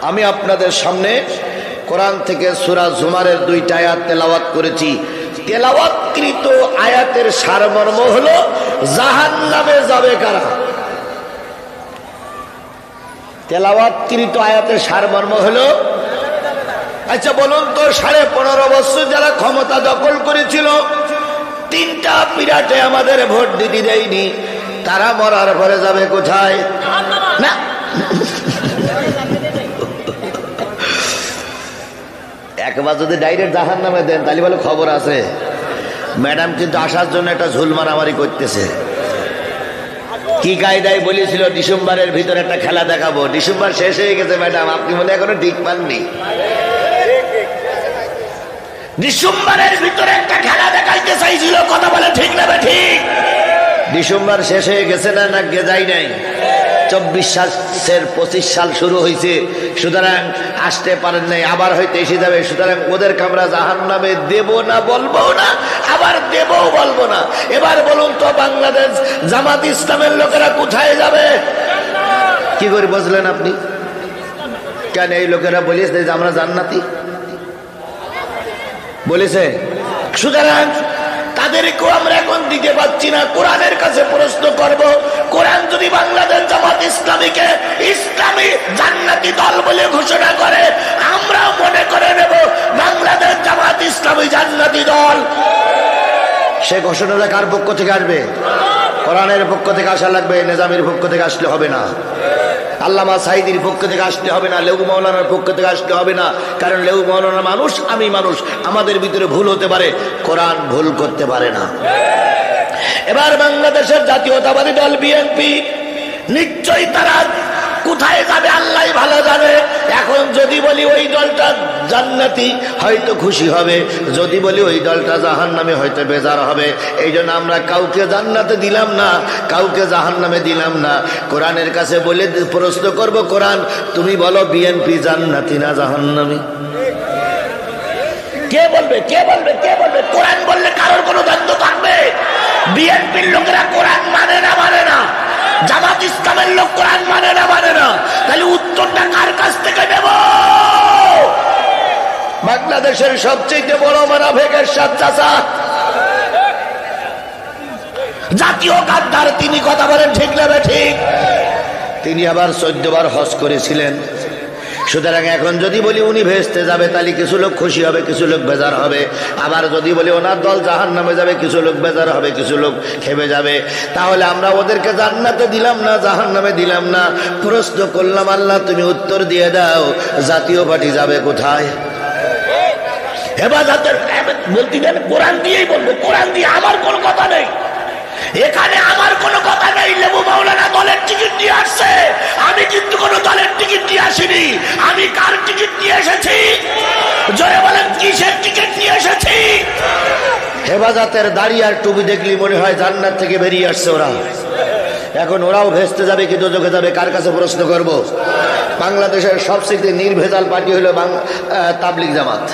আমি আপনাদের সামনে কোরআন থেকে সূরা জুমারের 2টা আয়াত তেলাওয়াত করেছি। তেলাওয়াতকৃত আয়াতের সারমর্ম হলো জাহান্নামে যাবে কারা। তেলাওয়াতকৃত আয়াতের সারমর্ম হলো, আচ্ছা বলুন তো 15.5 বছর যারা ক্ষমতা দখল করেছিল, 3টা পিরাটে আমাদের ভোট দিতে দেয়নি, তারা মরার পরে যাবে কোথায়? না, একবার যদি ডাইরেক্ট জাহান্নামে দেন তাহলে বলে খবর আছে। ম্যাডাম কিন্তু আসার জন্য একটা ঝুল মারামারি করতেছে। কি কায়দায় বলেছিল ডিসেম্বরের ভিতরে একটা খেলা দেখাবো, ডিসেম্বর শেষ হয়ে গেছে ম্যাডাম, আপনি মনে এখনো ঠিক পাননি। ডিসেম্বরের ভিতরে একটা খেলা দেখাইতে চাইছিল, কথা বলে ঠিক না? ঠিক। ডিসেম্বর শেষ হয়ে গেছে না, না যায় নাই? 24 সাল শুরু হয়েছে, সুতরাং আসতে পারেন নাই, আবার হয়তো এসে যাবে। সুতরাং ওদেরকে আমরা জাহান্নামে দেব না বলবো না, আবার দেবও বলবো না। এবার বলুন তো বাংলাদেশ জামাত ইসলামের লোকেরা কোথায় যাবে? কি করে বুঝলেন আপনি? কেন এই লোকেরা বলেছে যে আমরা জান্নাতি বলেছে? সুতরাং তাদেরকেও আমরা এখন দিতে পারছি না। কোরআনের কাছে প্রশ্ন করব, কোরআন যদি বাংলাদেশ জামাত ইসলামীকে ইসলামী জান্নাতি দল বলে ঘোষণা করে, আমরা মনে করে নেব বাংলাদেশ জামাত ইসলামী জান্নাতি দল। সে ঘোষণাটা কার পক্ষ থেকে আসবে? কোরআনের পক্ষ থেকে আসা লাগবে, নিজামের পক্ষ থেকে আসলে হবে না, আল্লামা সাঈদীর পক্ষ থেকে আসলে হবে না, লেউ মাওলানার পক্ষ থেকে আসলে হবে না। কারণ লেউ মাওলানা মানুষ, আমি মানুষ, আমাদের ভিতরে ভুল হতে পারে, কোরআন ভুল করতে পারে না। এবার বাংলাদেশের জাতীয়তাবাদী দল বিএনপি, নিশ্চয়ই তারা কোথায় যাবে আল্লাহ ভালো জানে। এখন যদি বলি ওই দলটা জান্নাতি হয়তো খুশি হবে, যদি বলি ওই দলটা জাহান্নামে হয়তো বেজার হবে। এই জন্য আমরা কাউকে জান্নাতে দিলাম না, কাউকে জাহান্নামে দিলাম না। কোরআনের কাছে বলে প্রশ্ন করব, কোরআন তুমি বলো বিএনপি জান্নাতি না জাহান্নামী? কে বলবে? কে বলবে? কে বলবে? কোরআন বললে কারোর কোনো দ্বন্দ্ব থাকবে? বিএনপির লোকেরা কোরআন মানে না, মানে না। জামাত ইসলামের লোক কোরআন মানে না, মানে না। তাহলে উত্তরটা কার কাছ থেকে নেব? বাংলাদেশের সবচেয়ে বড় মুনাফিকের চাচা, জাতীয় গাদ্দার, তিনি কথা বলেন ঠিক না? ঠিক। তিনি আবার 14 বার হজ করেছিলেন। সুতরাং এখন যদি বলি উনি ভেস্তে যাবে, তাহলে কিছু লোক খুশি হবে, কিছু লোক বেজার হবে। আবার যদি বলি ওনার দল জাহান্নামে যাবে, কিছু লোক বেজার হবে, কিছু লোক খেপে যাবে। তাহলে আমরা ওদেরকে জান্নাতে দিলাম না, জাহান্নামে দিলাম না। প্রশ্ন করলাম, আল্লাহ তুমি উত্তর দিয়ে দাও, জাতীয় পার্টি যাবে কোথায়? হেফাজতের বলতে গেলে কোরআন দিয়েই বলবো, কোরআন দিয়ে আমার কোনো কথা নেই, এখানে আমার কোনো কথা নেই। লেবু মাওলানা দলের টিকিট নিয়ে আসছে, আমি কিন্তু কোনো দলের টিকিট নিয়ে আসিনি। আমি কার টিকিট নিয়ে এসেছি? জোরে বলেন, কিসের টিকিট নিয়ে এসেছি? হেফাজতের দাড়ি আর টুপি দেখলি মনে হয় জান্নাত থেকে বেরিয়ে আসছে ওরা। এখন ওরাও ভেস্তে যাবে কি দোজখে যাবে, কার কাছে প্রশ্ন করব? বাংলাদেশের সবচেয়ে নির্ভেজাল পার্টি হলো তাবলিগ জামাত।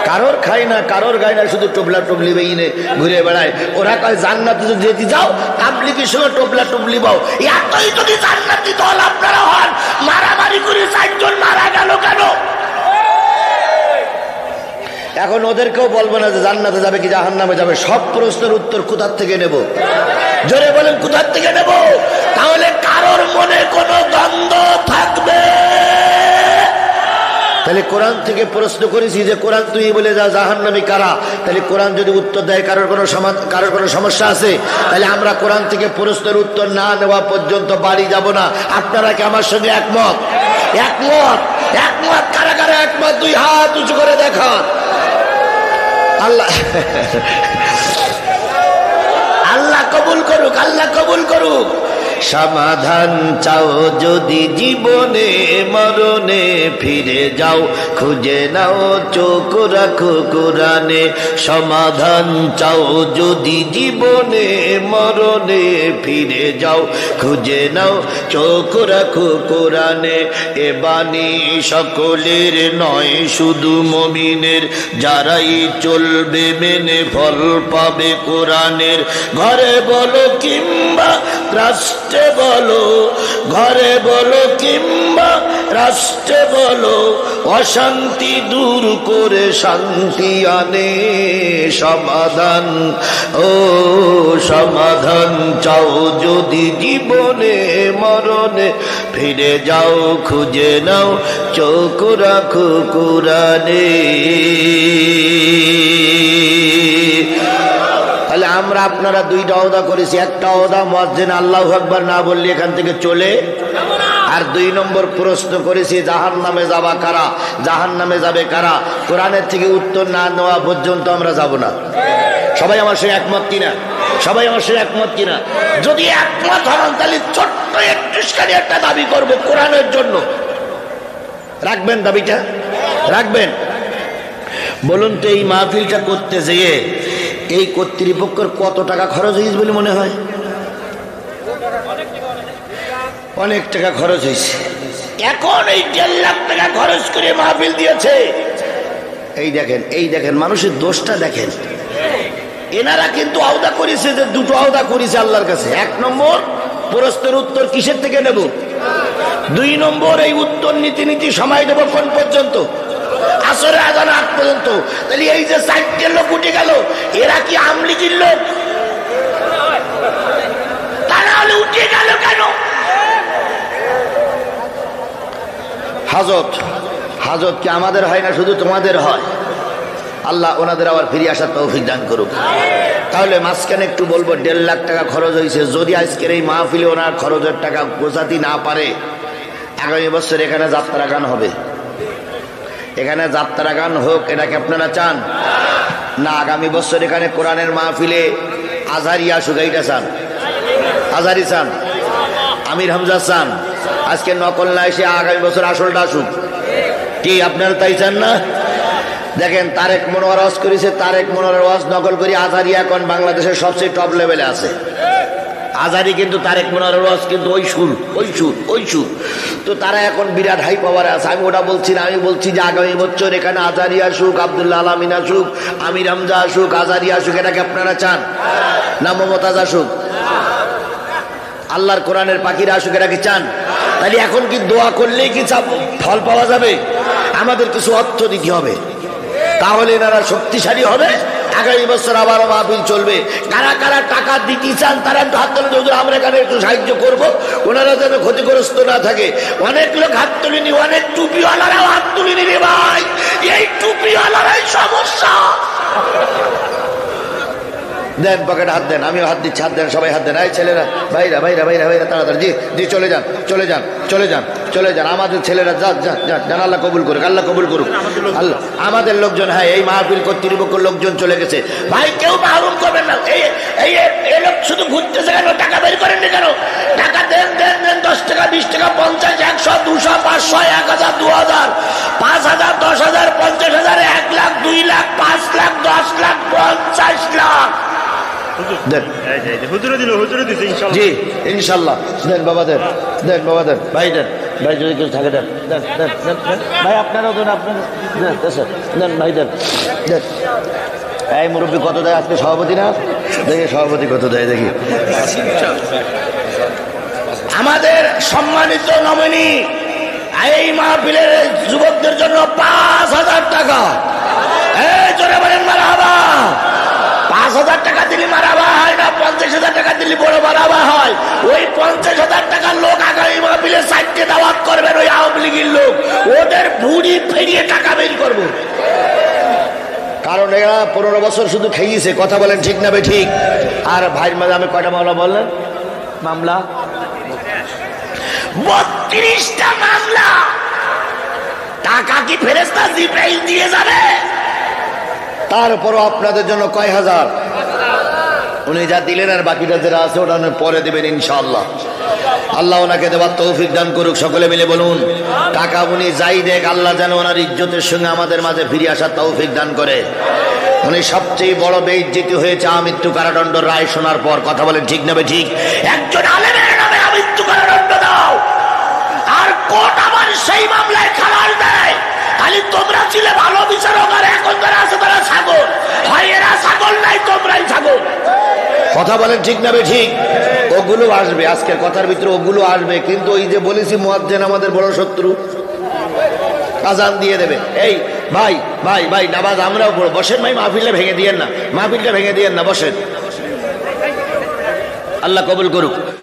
কারোর খাই না, কারোর গায় না, শুধু টোপলা টুপলি বেইনে ঘুরে বেড়ায়। ওরা কয় জান্নাতে যদি যেতে যাও তাবলিগের সঙ্গে টোপলা টুপলি বাও। এতই যদি জান্নাতি দল আপনারা হন, মারামারি করে 4 জন মারা গেল কেন? এখন ওদেরকেও বলবো না যে জান্নাতে যাবে কি জাহান্নামে যাবে, সব প্রশ্নের উত্তর কোথার থেকে নেব? জোরে বলেন, কোথার থেকে নেব? তাহলে কারোর মনে কোনো দ্বন্দ্ব থাকবে? তাহলে কোরআন থেকে প্রশ্ন করেছি যে কোরআন তুই বলে যা জাহান্নামী কারা। তাহলে কোরআন যদি উত্তর দেয় কারোর কোনো সমস্যা আছে? তাহলে আমরা কোরআন থেকে প্রশ্নের উত্তর না নেওয়া পর্যন্ত বাড়ি যাব না। আপনারা কি আমার সঙ্গে একমত? একমত? একমত কারা কারা একমত? 2 হাত উঁচু করে দেখান। আল্লাহ আল্লাহ কবুল করুক, আল্লাহ কবুল করুক। সমাধান চাও যদি জীবনে মরণে, ফিরে যাও খুঁজে নাও চোখ রাখো কোরআনে। সমাধান চাও যদি জীবনে মরণে, ফিরে যাও খুঁজে নাও চোখ রাখো কোরআনে। এ বাণী সকলের নয়, শুধু মুমিনের, যারাই চলবে মেনে ফল পাবে কোরআনের। ঘরে বলো কিংবা রাস্তা রাষ্ট্রে বলো, ঘরে বলো কিংবা রাষ্ট্রে বলো, অশান্তি দূর করে শান্তি আনে সমাধান। ও সমাধান চাও যদি জীবনে মরণে, ফিরে যাও খুঁজে নাও চোখ রাখো কুরআনে। তাহলে আমরা আপনারা দুইটা ওয়াদা করেছি। একটা ওয়াদা মুয়াজ্জিন আল্লাহু আকবার না বললে এখান থেকে চলে, আর 2 নম্বর প্রশ্ন করেছি জাহান্নামে যাবা কারা, জাহান্নামে যাবে কারা, কোরআনের থেকে উত্তর না নেওয়া পর্যন্ত আমরা যাব না। সবাই আমার সঙ্গে একমত কিনা? সবাই আমার সঙ্গে একমত কিনা? যদি একমত হন তাহলে ছোট্ট একটুখানি একটা দাবি করব কোরআনের জন্য। রাখবেন দাবিটা? রাখবেন? বলুন তো এই মাহফিলটা করতে যেয়ে এই কর্তৃপক্ষের কত টাকা খরচ হয়েছে বলে মনে হয়? অনেক টাকা খরচ হয়েছে। এখন এই 1.5 লাখ টাকা খরচ করে মাহফিল দিয়েছে। এই দেখেন, এই দেখেন মানুষের দোষটা দেখেন। এনারা কিন্তু আওদা করেছে যে 2টো আওদা করেছে আল্লাহর কাছে। 1 নম্বর প্রশ্নের উত্তর কিসের থেকে নেব, 2 নম্বর এই উত্তর নীতি সময় দেব কোন পর্যন্ত, আসরের আজান আগ পর্যন্ত। তাহলে এই যে 4টে লোক উঠে গেল, এরা কি আমলিগির লোক? তারা হলে উঠে গেল কেন? হাজত, হাজত কি আমাদের হয় না শুধু তোমাদের হয়? আল্লাহ ওনাদের আবার ফিরে আসার তৌফিক দান করুক। তাহলে মাঝখানে একটু বলবো 1.5 লাখ টাকা খরচ হয়েছে। যদি আজকের এই মাহফিলে ওনার খরচের টাকা গোছাতে না পারে, আগামী বছর এখানে যাত্রা গান হবে। এখানে যাত্রা গান হোক, এটাকে আপনারা চান না? আগামী বছর এখানে কোরআনের মাহফিলে আজহারি আসুক, এইটা চান? আজহারি চান? আমির হামজা চান? আজকে নকল না এসে আগামী বছর আসলটা আসুক, কি আপনারা তাই চান না? দেখেন তারেক মনোয়ার ওয়াজ করেছে, তারেক মনোয়ার ওয়াজ নকল করে আজহারি এখন বাংলাদেশের সবচেয়ে টপ লেভেলে আছে। আজহারি কিন্তু তারেক মনোয়ার ওয়াজ কিন্তু ওই সুর, ওই সুর, ওই সুর। তো তারা এখন বিরাট হাই পাওয়ারে আছে। আমি ওটা বলছি না, আমি বলছি যে আগামী বছর এখানে আজহারি আসুক, আব্দুল্লাহ আলামিন আসুক, আমির হামজা আসুক, আজহারি আসুক, এটাকে আপনারা চান না? মমতাজ আসুক, আল্লাহর কোরআনের পাখিরা আসুক, এটাকে চান? তাহলে এখন কি দোয়া করলেই কি ফল পাওয়া যাবে? আমাদের কিছু অর্থ দিতে হবে, তাহলে এনারা শক্তিশালী হবে। আগামী বছর আবার মাহফিল চলবে। কারা কারা টাকা দিতে চান তারা একটু হাত তুলে দিন, আমরা এখানে একটু সাহায্য করব, ওনারা যেন ক্ষতিগ্রস্ত না থাকে। অনেক লোক হাত তুলিনি, অনেক টুপিওয়ালারাও হাত তুলিনি রে ভাই। এই টুপিওয়ালারাই সমস্যা। দেন পকেটে হাত দেন, আমিও হাত দিচ্ছি, হাত দেন, সবাই হাত দেন। এই ছেলেরা, ভাইরা ভাইরা ভাইরা ভাইরা তাড়াতাড়ি, জি জি চলে যান, চলে যান, চলে যান, চলে যান। আমাদের ছেলেরা যান যান যান, আল্লাহ কবুল করুক, আল্লাহ কবুল করুক। আল্লাহ আমাদের লোকজন, হ্যাঁ এই মাহফিল কর্তৃপক্ষের লোকজন চলে গেছে। ভাই কেউ মাহরুম করবেন না। এই লোক শুধু ঘুরতেছে কেন? টাকা বের করেননি কেন? টাকা দেন দেন দেন, 10 টাকা 20 টাকা 50 100 200 500 1000 2000 5000 10000 50000 1 লাখ 2 লাখ 5 লাখ 10 লাখ 50 লাখ জি ইনশাল্লাহ। দেন বাবা, দেন দেন বাবা, দেন ভাই, দেন ভাই, যদি কেউ থাকে দেন দেন দেন দেন ভাই, আপনারাও দেন, আপনারা দেন ভাই, দেন দেন। এই মুরব্বী কত দেয় আজকে? সভাপতি না? দেখি সভাপতি কত দেয় দেখি। আমাদের সম্মানিত নমিনি এই মাহফিলের যুবকদের জন্য 5000 টাকা। এই জোরে বলেন মারহাবা। 5000 টাকা দিলে মারাবা হয় না, 50,000 টাকা দিলে বড় মারাবা হয়। ওই 50,000 টাকার লোক আগামী মাহফিলে 4টে দাওয়াত করবেন, ওই আওয়ামী লীগের লোক, ওদের ভুড়ি ফেরিয়ে টাকা বের করবো। কারণ এরা 15 বছর শুধু খেয়েছে। কথা বলেন ঠিক না? ঠিক। আর ভাইয়ের মাঝে আমি কয়টা মামলা বললেন? মামলা 32টা মামলা। টাকা কি ফেরেশতা জিব্রাইল দিয়ে যাবে? তারপরও আপনাদের জন্য কয় হাজার উনি যা দিলেন, আর বাকিটা যারা আছে ওটা পরে দেবেন ইনশাআল্লাহ। আল্লাহ ওনাকে দেওয়ার তৌফিক দান করুক। সকলে মিলে বলুন, টাকা উনি যাই দেখ, আল্লাহ যেন ওনার ইজ্জতের সঙ্গে আমাদের মাঝে ফিরে আসার তৌফিক দান করে। উনি সবচেয়ে বড় বেইজ্জতি হয়েছে আমৃত্যু কারাদণ্ড রায় শোনার পর। কথা বলেন ঠিক না? ঠিক। একজন আলেমের নামে আমৃত্যু কারাদণ্ড দাও, আর কোর্ট আবার সেই মামলায় খালাস দেয়। খালি তোমরা ছিলে ভালো বিচারক, আর এখন যারা আছে তারা ছাগল। হয় এরা ছাগল নাই তোমরাই ছাগল। কথা বলেন ঠিক না ঠিক? ওগুলো আসবে, আজকের কথার ভিতরে ওগুলো আসবে, কিন্তু ওই যে বলেছি মুয়াজ্জিন আমাদের বড় শত্রু, আজান দিয়ে দেবে। এই ভাই ভাই ভাই নামাজ আমরাও পড়ব, বসেন ভাই, মাহফিলটা ভেঙে দিয়েন না, মাহফিলটা ভেঙে দিয়েন না, বসেন। আল্লাহ কবুল করুক।